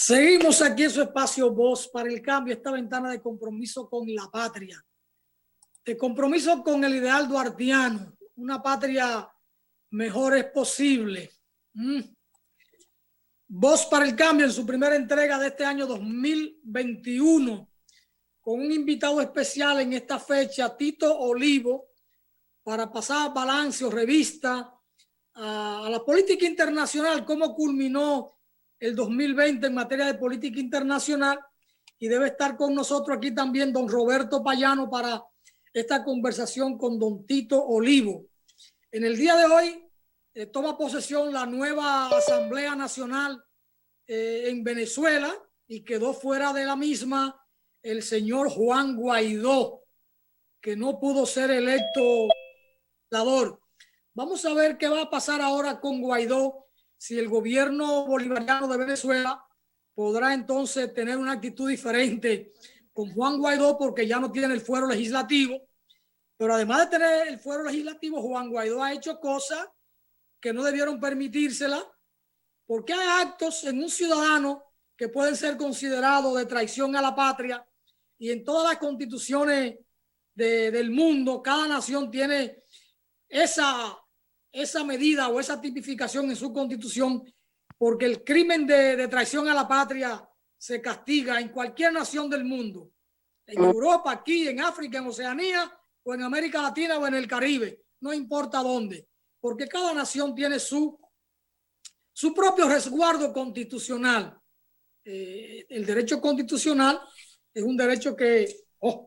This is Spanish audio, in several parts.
Seguimos aquí en su espacio Voz para el Cambio, esta ventana de compromiso con la patria, de compromiso con el ideal duartiano, una patria mejor es posible. Voz para el Cambio en su primera entrega de este año 2021, con un invitado especial en esta fecha, Tito Olivo, para pasar balance o revista a la política internacional, cómo culminó el 2020 en materia de política internacional, y debe estar con nosotros aquí también don Roberto Payano para esta conversación con don Tito Olivo. En el día de hoy toma posesión la nueva Asamblea Nacional en Venezuela y quedó fuera de la misma el señor Juan Guaidó, que no pudo ser electo senador. Vamos a ver qué va a pasar ahora con Guaidó, si el gobierno bolivariano de Venezuela podrá entonces tener una actitud diferente con Juan Guaidó, porque ya no tiene el fuero legislativo. Pero además de tener el fuero legislativo, Juan Guaidó ha hecho cosas que no debieron permitírsela, porque hay actos en un ciudadano que pueden ser considerados de traición a la patria, y en todas las constituciones del mundo, cada nación tiene esa medida o esa tipificación en su constitución, porque el crimen de traición a la patria se castiga en cualquier nación del mundo, en Europa, aquí, en África, en Oceanía, o en América Latina, o en el Caribe, no importa dónde, porque cada nación tiene su propio resguardo constitucional. El derecho constitucional es un derecho que,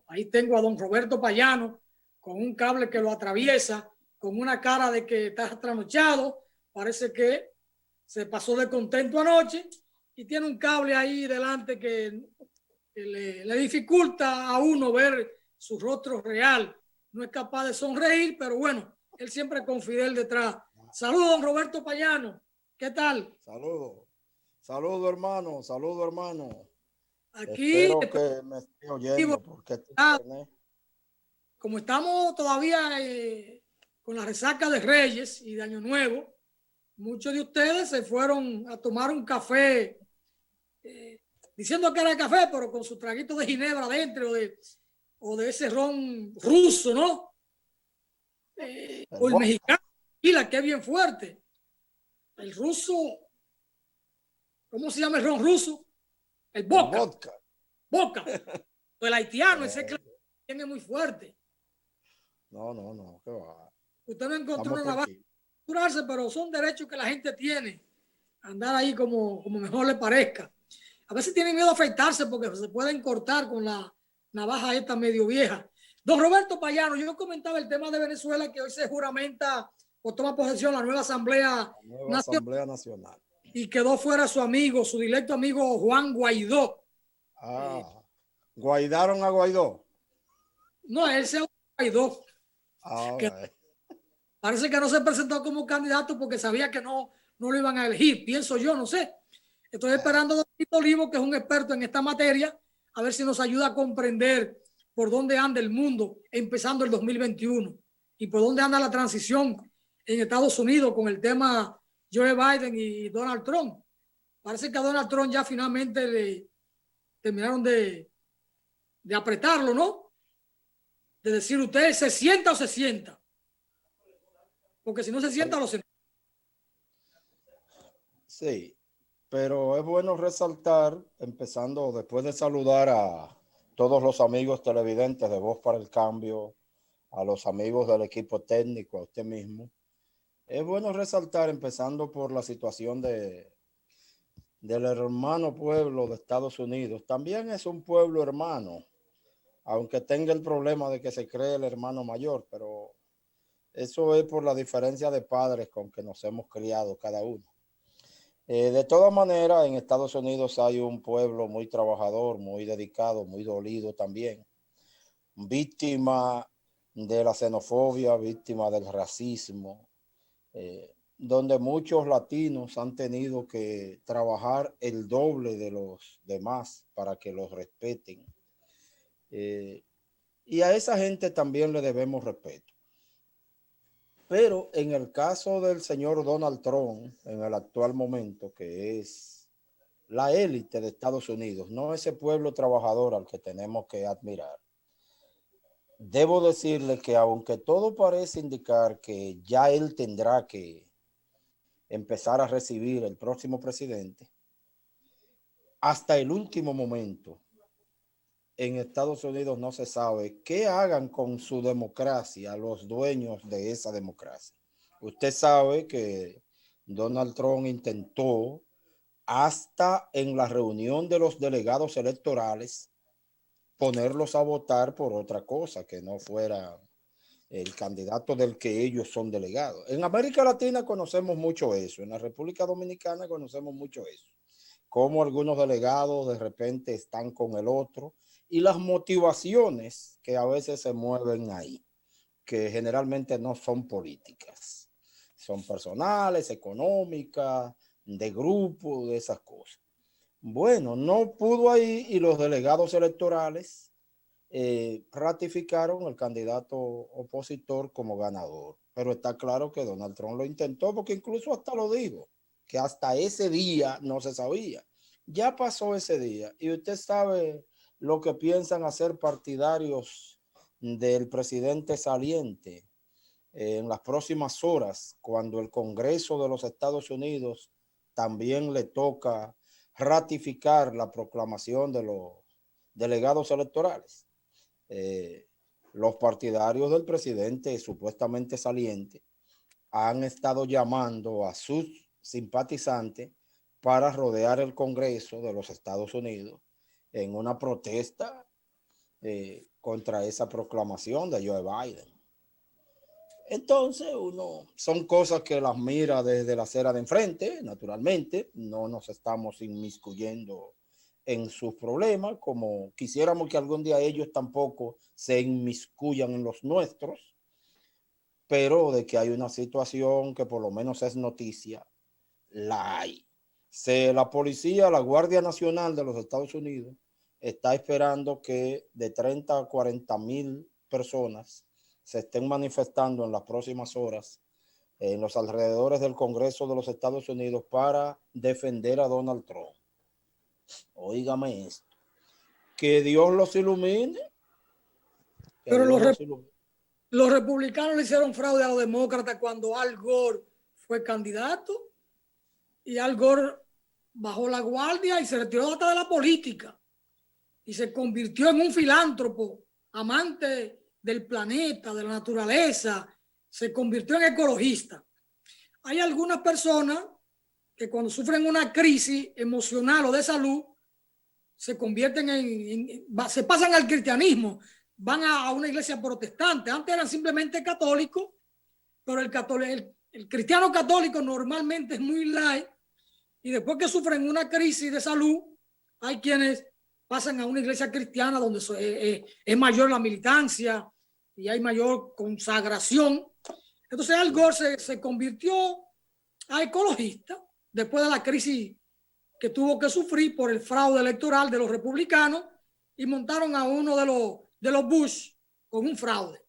ahí tengo a don Roberto Payano, con un cable que lo atraviesa, con una cara de que está trasnochado, parece que se pasó de contento anoche, y tiene un cable ahí delante que le dificulta a uno ver su rostro real. No es capaz de sonreír, pero bueno, él siempre con Fidel detrás. Saludos, don Roberto Payano. ¿Qué tal? Saludos. Saludos, hermano. Saludos, hermano. Aquí, Espero que me esté oyendo porque como estamos todavía con la resaca de Reyes y de Año Nuevo, muchos de ustedes se fueron a tomar un café, diciendo que era café, pero con su traguito de ginebra adentro, o de ese ron ruso, ¿no? O el mexicano, que es bien fuerte. El ruso, ¿cómo se llama el ron ruso? El vodka. El vodka. Vodka. O el haitiano, ese que tiene muy fuerte. No, qué va. Usted no encontró una navaja para curarse, pero son derechos que la gente tiene. Andar ahí como mejor le parezca. A veces tienen miedo a afeitarse porque se pueden cortar con la navaja esta medio vieja. Don Roberto Payano, yo comentaba el tema de Venezuela, que hoy se juramenta o toma posesión la nueva Asamblea Nacional. Y quedó fuera su amigo, su directo amigo Juan Guaidó. ¿Guaidaron a Guaidó? No, él se Guaidó. Parece que no se presentó como candidato porque sabía que no lo iban a elegir, pienso yo, no sé. Estoy esperando a don Tito Olivo, que es un experto en esta materia, a ver si nos ayuda a comprender por dónde anda el mundo empezando el 2021 y por dónde anda la transición en Estados Unidos con el tema Joe Biden y Donald Trump. Parece que a Donald Trump ya finalmente le terminaron de apretarlo, ¿no? De decir, usted se sienta o se sienta. Porque si no se sienta, lo sienta. Sí, pero es bueno resaltar, empezando después de saludar a todos los amigos televidentes de Voz para el Cambio, a los amigos del equipo técnico, a usted mismo. Es bueno resaltar, empezando por la situación del hermano pueblo de Estados Unidos. También es un pueblo hermano, aunque tenga el problema de que se cree el hermano mayor, pero eso es por la diferencia de padres con que nos hemos criado cada uno. De todas maneras, en Estados Unidos hay un pueblo muy trabajador, muy dedicado, muy dolido también, víctima de la xenofobia, víctima del racismo, donde muchos latinos han tenido que trabajar el doble de los demás para que los respeten. Y a esa gente también le debemos respeto. Pero en el caso del señor Donald Trump, en el actual momento, que es la élite de Estados Unidos, no ese pueblo trabajador al que tenemos que admirar. Debo decirle que aunque todo parece indicar que ya él tendrá que empezar a recibir el próximo presidente, hasta el último momento en Estados Unidos no se sabe qué hagan con su democracia los dueños de esa democracia. Usted sabe que Donald Trump intentó hasta en la reunión de los delegados electorales ponerlos a votar por otra cosa que no fuera el candidato del que ellos son delegados. En América Latina conocemos mucho eso, en la República Dominicana conocemos mucho eso, cómo algunos delegados de repente están con el otro y las motivaciones que a veces se mueven ahí, que generalmente no son políticas, son personales, económicas, de grupo, de esas cosas. Bueno, no pudo ahí y los delegados electorales ratificaron al candidato opositor como ganador. Pero está claro que Donald Trump lo intentó porque incluso hasta lo dijo, que hasta ese día no se sabía. Ya pasó ese día y usted sabe lo que piensan hacer partidarios del presidente saliente en las próximas horas, cuando el Congreso de los Estados Unidos también le toca ratificar la proclamación de los delegados electorales. Los partidarios del presidente supuestamente saliente han estado llamando a sus simpatizantes para rodear el Congreso de los Estados Unidos en una protesta contra esa proclamación de Joe Biden. Entonces, son cosas que las mira desde la acera de enfrente, naturalmente, no nos estamos inmiscuyendo en sus problemas, como quisiéramos que algún día ellos tampoco se inmiscuyan en los nuestros, pero de que hay una situación que por lo menos es noticia, la hay. La policía, la Guardia Nacional de los Estados Unidos, está esperando que de 30 a 40,000 personas se estén manifestando en las próximas horas en los alrededores del Congreso de los Estados Unidos para defender a Donald Trump. Óigame esto. Que Dios los ilumine. Pero los republicanos le hicieron fraude a los demócratas cuando Al Gore fue candidato y Al Gore bajó la guardia y se retiró hasta de la política y se convirtió en un filántropo, amante del planeta, de la naturaleza, se convirtió en ecologista. Hay algunas personas que cuando sufren una crisis emocional o de salud, se convierten se pasan al cristianismo, van a una iglesia protestante. Antes eran simplemente católicos, pero el cristiano católico normalmente es muy light y después que sufren una crisis de salud, hay quienes pasan a una iglesia cristiana donde es mayor la militancia y hay mayor consagración. Entonces Al Gore se convirtió a ecologista después de la crisis que tuvo que sufrir por el fraude electoral de los republicanos y montaron a uno de los Bush con un fraude.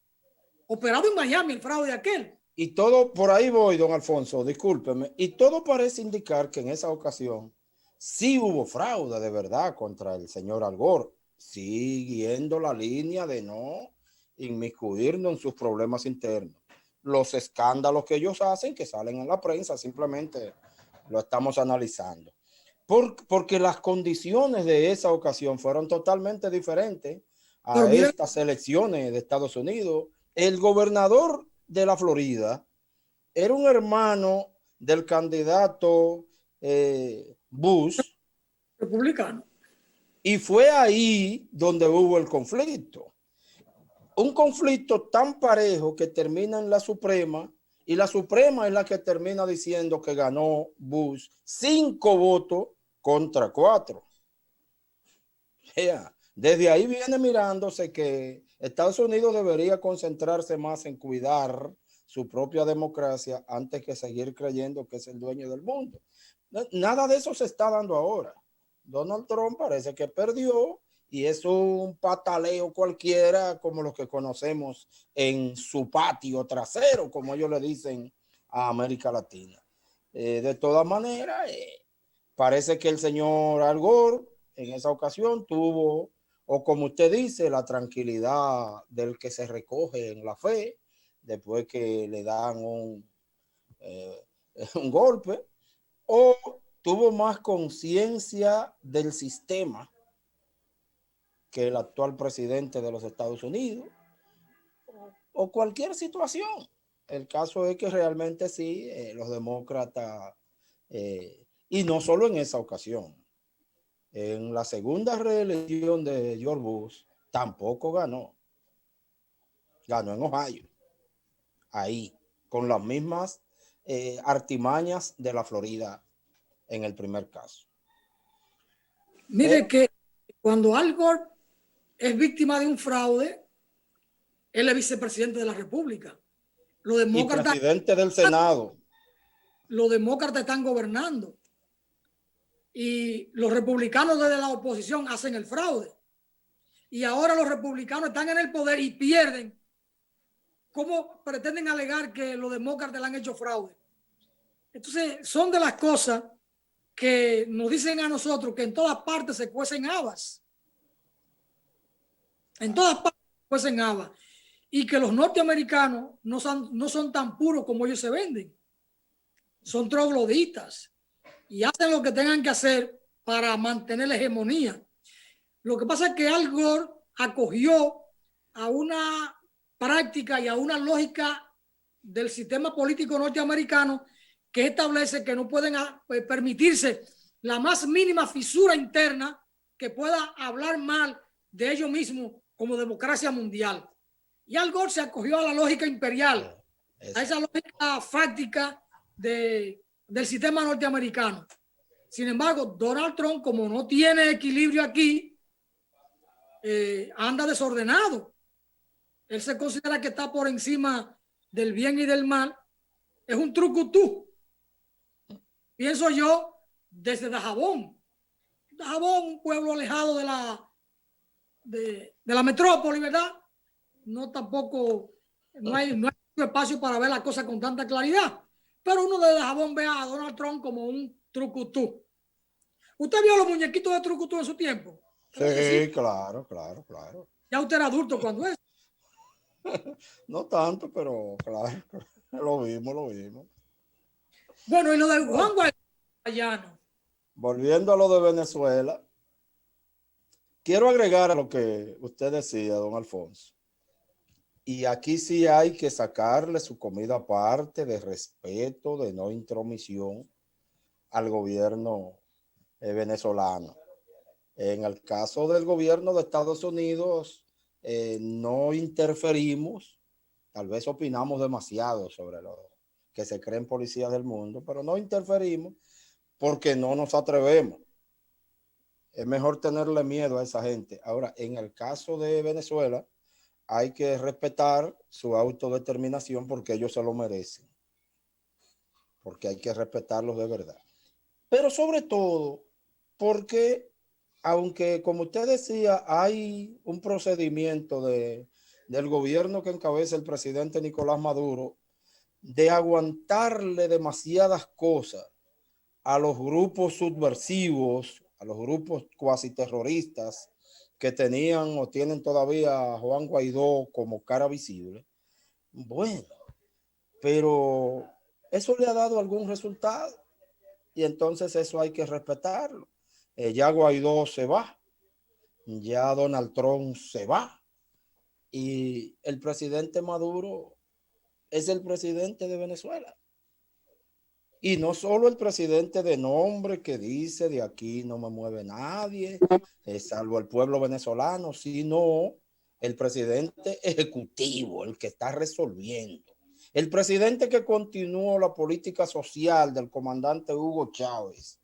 Operado en Miami, el fraude aquel. Y todo, por ahí voy, don Alfonso, discúlpeme, y todo parece indicar que en esa ocasión sí hubo fraude de verdad contra el señor Al Gore, siguiendo la línea de no inmiscuirnos en sus problemas internos. Los escándalos que ellos hacen, que salen en la prensa, simplemente lo estamos analizando. Porque las condiciones de esa ocasión fueron totalmente diferentes a estas elecciones de Estados Unidos. El gobernador de la Florida era un hermano del candidato Bush, republicano, y fue ahí donde hubo el conflicto. Un conflicto tan parejo que termina en la Suprema, y la Suprema es la que termina diciendo que ganó Bush 5 votos contra 4. Desde ahí viene mirándose que Estados Unidos debería concentrarse más en cuidar su propia democracia antes que seguir creyendo que es el dueño del mundo. Nada de eso se está dando ahora. Donald Trump parece que perdió y es un pataleo cualquiera como los que conocemos en su patio trasero, como ellos le dicen a América Latina. De todas maneras, parece que el señor Al Gore en esa ocasión tuvo, o como usted dice, la tranquilidad del que se recoge en la fe, después que le dan eh, un golpe, o tuvo más conciencia del sistema que el actual presidente de los Estados Unidos, o cualquier situación. El caso es que realmente sí, los demócratas, y no solo en esa ocasión, en la segunda reelección de George Bush, tampoco ganó. Ganó en Ohio, ahí, con las mismas artimañas de la Florida en el primer caso. Mire que cuando Al Gore es víctima de un fraude, él es vicepresidente de la República. Los Y demócratas, presidente del Senado. los demócratas están gobernando y los republicanos desde la oposición hacen el fraude. Y ahora los republicanos están en el poder y pierden. ¿Cómo pretenden alegar que los demócratas le han hecho fraude? Entonces, son de las cosas que nos dicen a nosotros que en todas partes se cuecen habas. En todas partes se cuecen habas. Y que los norteamericanos no son tan puros como ellos se venden. Son trogloditas y hacen lo que tengan que hacer para mantener la hegemonía. Lo que pasa es que Al Gore acogió a una práctica y a una lógica del sistema político norteamericano que establece que no pueden permitirse la más mínima fisura interna que pueda hablar mal de ellos mismos como democracia mundial. Y Al Gore se acogió a la lógica imperial, a esa lógica fáctica del sistema norteamericano. Sin embargo, Donald Trump, como no tiene equilibrio aquí, anda desordenado. Él se considera que está por encima del bien y del mal. Es un trucutú. Pienso yo desde Dajabón. Dajabón, un pueblo alejado de la metrópoli, ¿verdad? No tampoco, no hay espacio para ver las cosas con tanta claridad. Pero uno de Dajabón ve a Donald Trump como un trucutú. ¿Usted vio los muñequitos de trucutú en su tiempo? Sí, claro, claro, claro. Ya usted era adulto cuando es. No tanto, pero claro, lo vimos, lo vimos. Bueno, y lo de Juan Guayano. Volviendo a lo de Venezuela, quiero agregar a lo que usted decía, don Alfonso. Y aquí sí hay que sacarle su comida aparte de respeto, de no intromisión al gobierno venezolano. En el caso del gobierno de Estados Unidos, no interferimos, tal vez opinamos demasiado sobre lo que se creen policías del mundo, pero no interferimos porque no nos atrevemos. Es mejor tenerle miedo a esa gente. Ahora, en el caso de Venezuela, hay que respetar su autodeterminación porque ellos se lo merecen. Porque hay que respetarlos de verdad. Pero sobre todo, porque aunque, como usted decía, hay un procedimiento del gobierno que encabeza el presidente Nicolás Maduro de aguantarle demasiadas cosas a los grupos subversivos, a los grupos cuasi terroristas que tenían o tienen todavía a Juan Guaidó como cara visible. Bueno, pero eso le ha dado algún resultado y entonces eso hay que respetarlo. Ya Guaidó se va, ya Donald Trump se va y el presidente Maduro es el presidente de Venezuela. Y no solo el presidente de nombre que dice de aquí no me mueve nadie, salvo el pueblo venezolano, sino el presidente ejecutivo, el que está resolviendo. El presidente que continuó la política social del comandante Hugo Chávez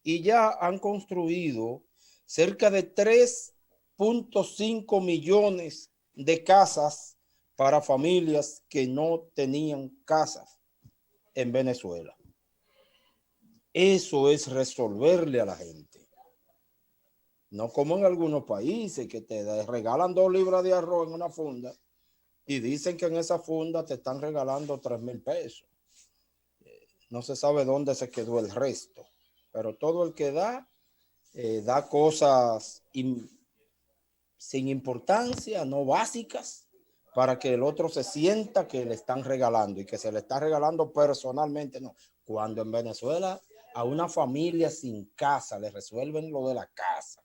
y ya han construido cerca de 3.5 millones de casas para familias que no tenían casas en Venezuela. Eso es resolverle a la gente. No como en algunos países que te regalan 2 libras de arroz en una funda y dicen que en esa funda te están regalando 3,000 pesos. No se sabe dónde se quedó el resto. pero todo el que da cosas sin importancia, no básicas, para que el otro se sienta que le están regalando y que se le está regalando personalmente. No, cuando en Venezuela a una familia sin casa le resuelven lo de la casa,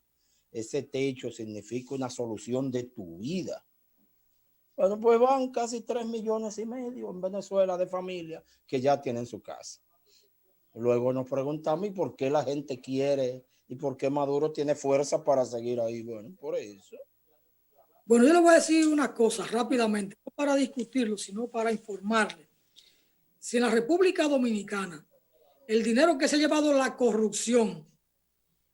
ese techo significa una solución de tu vida. Bueno, pues van casi 3,5 millones en Venezuela de familias que ya tienen su casa. Luego nos preguntamos, ¿y por qué la gente quiere y por qué Maduro tiene fuerza para seguir ahí? Bueno, por eso. Bueno, yo le voy a decir una cosa rápidamente, no para discutirlo, sino para informarle. Si en la República Dominicana el dinero que se ha llevado la corrupción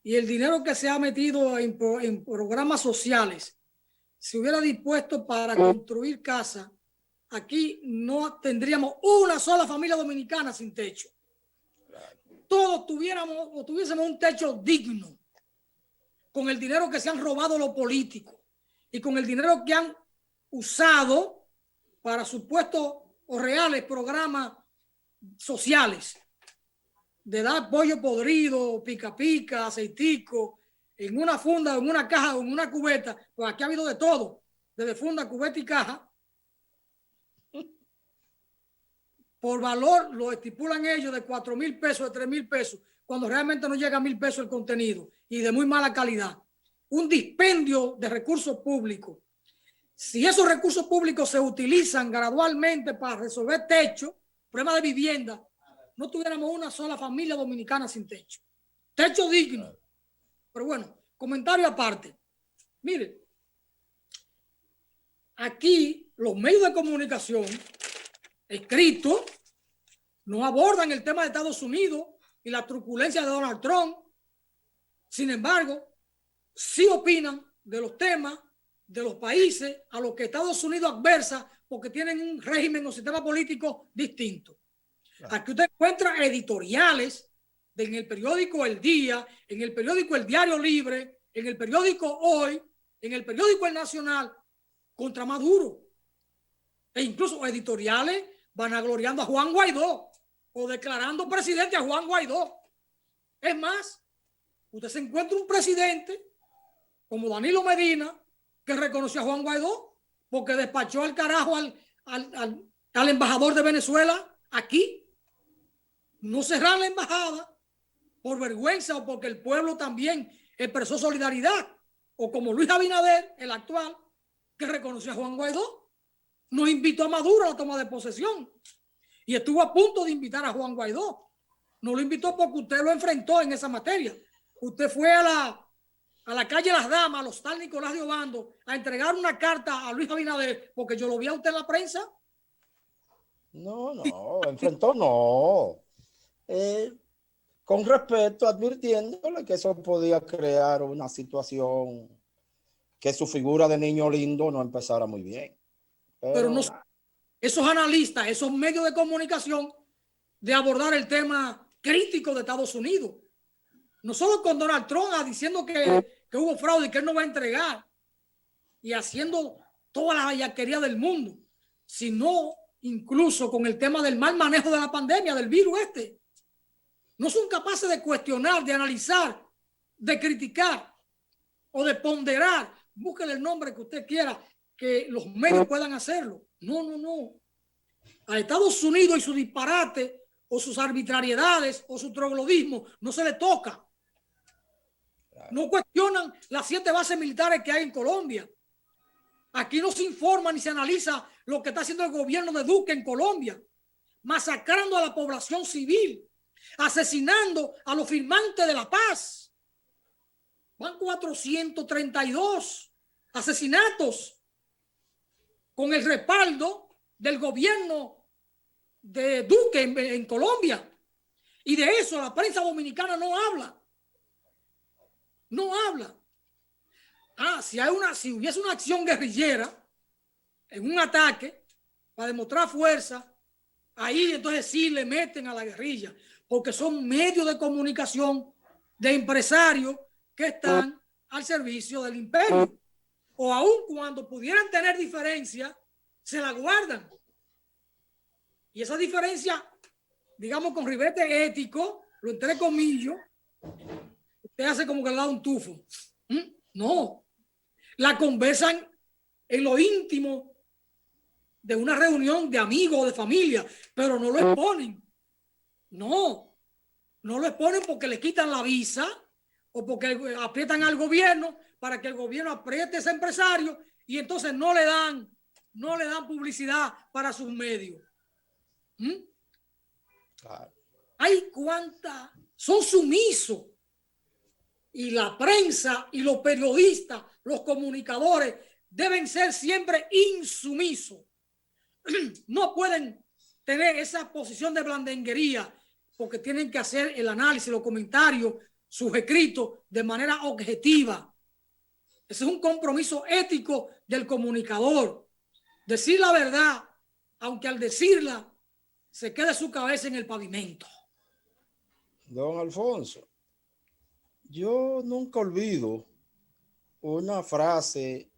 y el dinero que se ha metido en programas sociales se hubiera dispuesto para construir casas, aquí no tendríamos una sola familia dominicana sin techo. Todos tuviésemos un techo digno con el dinero que se han robado los políticos y con el dinero que han usado para supuestos o reales programas sociales de dar pollo podrido, pica pica, aceitico, en una funda, en una caja o en una cubeta. Pues aquí ha habido de todo, desde funda, cubeta y caja. Por valor lo estipulan ellos de 4,000 pesos, de 3,000 pesos, cuando realmente no llega a 1,000 pesos el contenido y de muy mala calidad. Un dispendio de recursos públicos. Si esos recursos públicos se utilizan gradualmente para resolver techo, problemas de vivienda, no tuviéramos una sola familia dominicana sin techo. Techo digno. Pero bueno, comentario aparte. Mire, aquí los medios de comunicación escritos no abordan el tema de Estados Unidos y la truculencia de Donald Trump. Sin embargo, sí opinan de los temas de los países a los que Estados Unidos adversa porque tienen un régimen o sistema político distinto. Aquí usted encuentra editoriales en el periódico El Día, en el periódico El Diario Libre, en el periódico Hoy, en el periódico El Nacional, contra Maduro. E incluso editoriales vanagloriando a Juan Guaidó o declarando presidente a Juan Guaidó. Es más, usted se encuentra un presidente como Danilo Medina que reconoció a Juan Guaidó porque despachó al carajo al embajador de Venezuela aquí. No cerrar la embajada por vergüenza o porque el pueblo también expresó solidaridad, o como Luis Abinader, el actual, que reconoció a Juan Guaidó, nos invitó a Maduro a la toma de posesión y estuvo a punto de invitar a Juan Guaidó. No lo invitó porque usted lo enfrentó en esa materia. Usted fue a la calle Las Damas, al hostal Nicolás de Obando, a entregar una carta a Luis Abinader porque yo lo vi a usted en la prensa. No, enfrentó no. Con respeto, advirtiéndole que eso podía crear una situación que su figura de niño lindo no empezara muy bien. Pero no, esos analistas, esos medios de comunicación de abordar el tema crítico de Estados Unidos, no solo con Donald Trump diciendo que hubo fraude y que él no va a entregar y haciendo toda la bellaquería del mundo, sino incluso con el tema del mal manejo de la pandemia, del virus este. No son capaces de cuestionar, de analizar, de criticar o de ponderar. Búsquele el nombre que usted quiera, que los medios puedan hacerlo. No. A Estados Unidos y su disparate o sus arbitrariedades o su troglodismo no se le toca. No cuestionan las 7 bases militares que hay en Colombia. Aquí no se informa ni se analiza lo que está haciendo el gobierno de Duque en Colombia, masacrando a la población civil, asesinando a los firmantes de la paz. Van 432 asesinatos con el respaldo del gobierno de Duque en Colombia. Y de eso la prensa dominicana no habla. No habla. Si hubiese una acción guerrillera en un ataque para demostrar fuerza, ahí entonces sí le meten a la guerrilla, porque son medios de comunicación de empresarios que están al servicio del imperio. O aun cuando pudieran tener diferencia, se la guardan. Y esa diferencia, digamos con ribete ético, lo entrecomillo, Usted hace como que le da un tufo. No, la conversan en lo íntimo de una reunión de amigos o de familia, pero no lo exponen. No lo exponen porque le quitan la visa o porque aprietan al gobierno para que el gobierno apriete a ese empresario y entonces no le dan publicidad para sus medios. Claro. Hay cuántas, son sumisos. Y la prensa y los periodistas, los comunicadores, deben ser siempre insumisos. No pueden tener esa posición de blandenguería porque tienen que hacer el análisis, los comentarios, sus escritos de manera objetiva. Ese es un compromiso ético del comunicador. Decir la verdad, aunque al decirla se quede su cabeza en el pavimento. Don Alfonso, yo nunca olvido una frase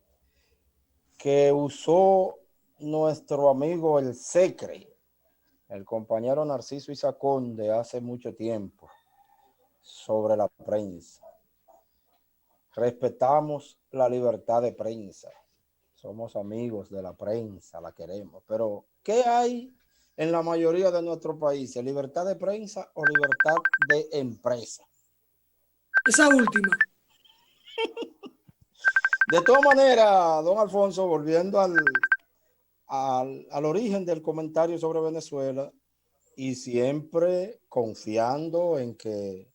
que usó nuestro amigo el Secre, el compañero Narciso Isacón de hace mucho tiempo, sobre la prensa. Respetamos la libertad de prensa. Somos amigos de la prensa, la queremos. Pero, ¿qué hay en la mayoría de nuestros países? ¿Libertad de prensa o libertad de empresa? Esa última. De todas maneras, don Alfonso, volviendo al origen del comentario sobre Venezuela y siempre confiando en que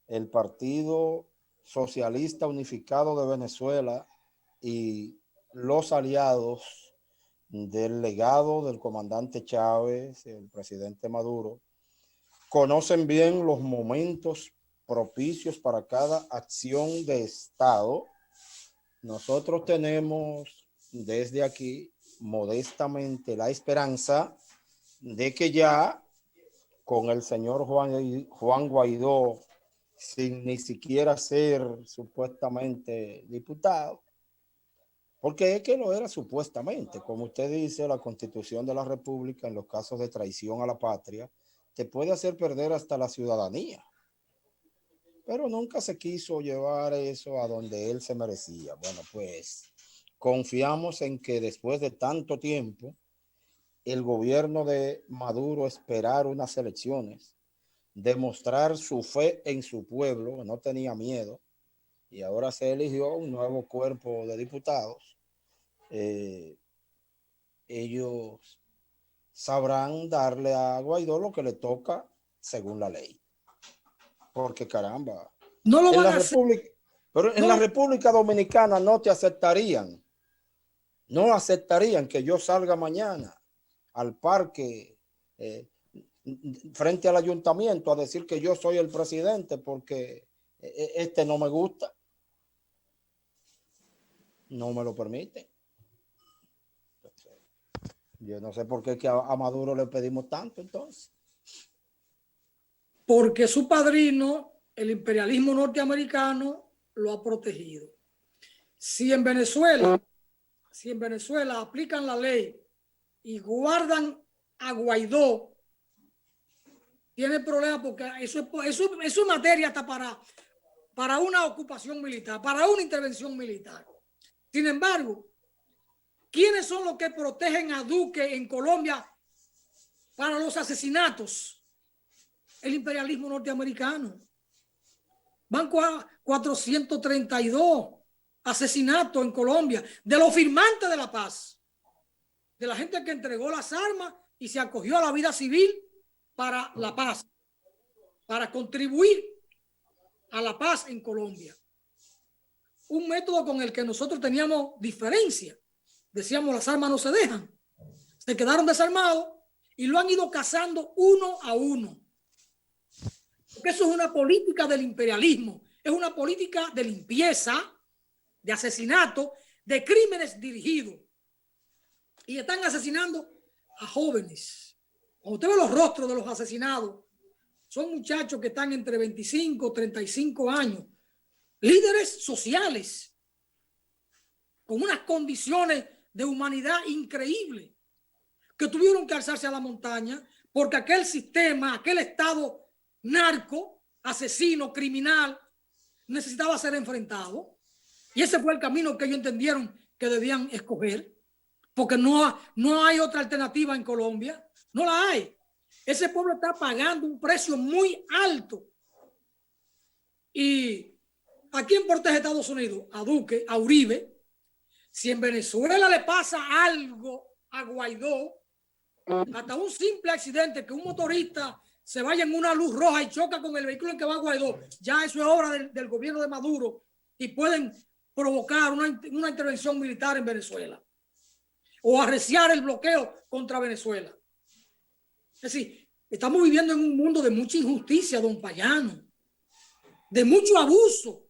el Partido Socialista Unificado de Venezuela y los aliados del legado del comandante Chávez, el presidente Maduro, conocen bien los momentos propicios para cada acción de Estado. Nosotros tenemos desde aquí modestamente la esperanza de que ya con el señor Juan Guaidó, sin ni siquiera ser supuestamente diputado, porque es que lo era supuestamente, como usted dice, la Constitución de la República en los casos de traición a la patria te puede hacer perder hasta la ciudadanía. Pero nunca se quiso llevar eso a donde él se merecía. Bueno, pues confiamos en que después de tanto tiempo, el gobierno de Maduro esperar unas elecciones, demostrar su fe en su pueblo, no tenía miedo, y ahora se eligió un nuevo cuerpo de diputados. Ellos sabrán darle a Guaidó lo que le toca según la ley. Porque caramba, no lo en van la a República, hacer. Pero en la República Dominicana no te aceptarían. No aceptarían que yo salga mañana al parque frente al ayuntamiento a decir que yo soy el presidente porque este no me gusta. No me lo permiten. Yo no sé por qué que a Maduro le pedimos tanto entonces. Porque su padrino, el imperialismo norteamericano, lo ha protegido. Si en Venezuela aplican la ley y guardan a Guaidó, tiene problemas porque eso es materia hasta para una ocupación militar, para una intervención militar. Sin embargo, ¿quiénes son los que protegen a Duque en Colombia para los asesinatos? El imperialismo norteamericano. Van 432 asesinatos en Colombia de los firmantes de la paz, de la gente que entregó las armas y se acogió a la vida civil para la paz, para contribuir a la paz en Colombia. Un método con el que nosotros teníamos diferencia. Decíamos, las armas no se dejan. Se quedaron desarmados y lo han ido cazando uno a uno. Porque eso es una política del imperialismo, es una política de limpieza, de asesinato, de crímenes dirigidos. Y están asesinando a jóvenes. Cuando usted ve los rostros de los asesinados, son muchachos que están entre 25 y 35 años, líderes sociales, con unas condiciones de humanidad increíbles, que tuvieron que alzarse a la montaña porque aquel sistema, aquel Estado narco asesino, criminal, necesitaba ser enfrentado. Y ese fue el camino que ellos entendieron que debían escoger, porque no hay otra alternativa en Colombia, no la hay. Ese pueblo está pagando un precio muy alto. Y ¿a quién protege Estados Unidos? A Duque, a Uribe. Si en Venezuela le pasa algo a Guaidó, hasta un simple accidente, que un motorista se vaya en una luz roja y choca con el vehículo en que va Guaidó, ya eso es obra del gobierno de Maduro y pueden provocar una intervención militar en Venezuela o arreciar el bloqueo contra Venezuela. Es decir, estamos viviendo en un mundo de mucha injusticia, don Payano, de mucho abuso.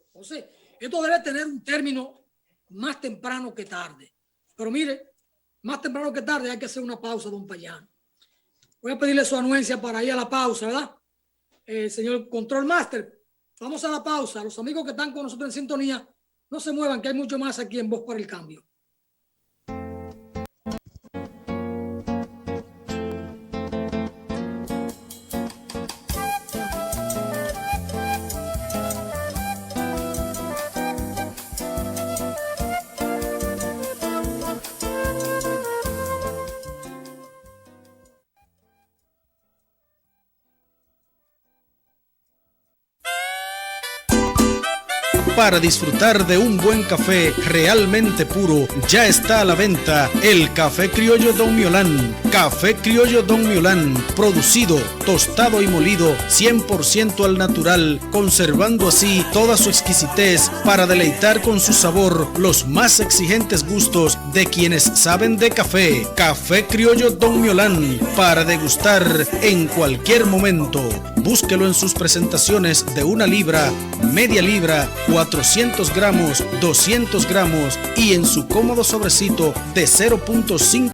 Entonces, esto debe tener un término más temprano que tarde. Pero mire, más temprano que tarde hay que hacer una pausa, don Payano. Voy a pedirle su anuencia para ir a la pausa, ¿verdad? Señor Control Master, vamos a la pausa. Los amigos que están con nosotros en sintonía, no se muevan, que hay mucho más aquí en Voz para el Cambio. Para disfrutar de un buen café realmente puro, ya está a la venta el Café Criollo Don Miolán. Café Criollo Don Miolán, producido, tostado y molido 100% al natural, conservando así toda su exquisitez para deleitar con su sabor los más exigentes gustos de quienes saben de café. Café Criollo Don Miolán, para degustar en cualquier momento. Búsquelo en sus presentaciones de 1 libra, media libra, 400 gramos, 200 gramos y en su cómodo sobrecito de 0.5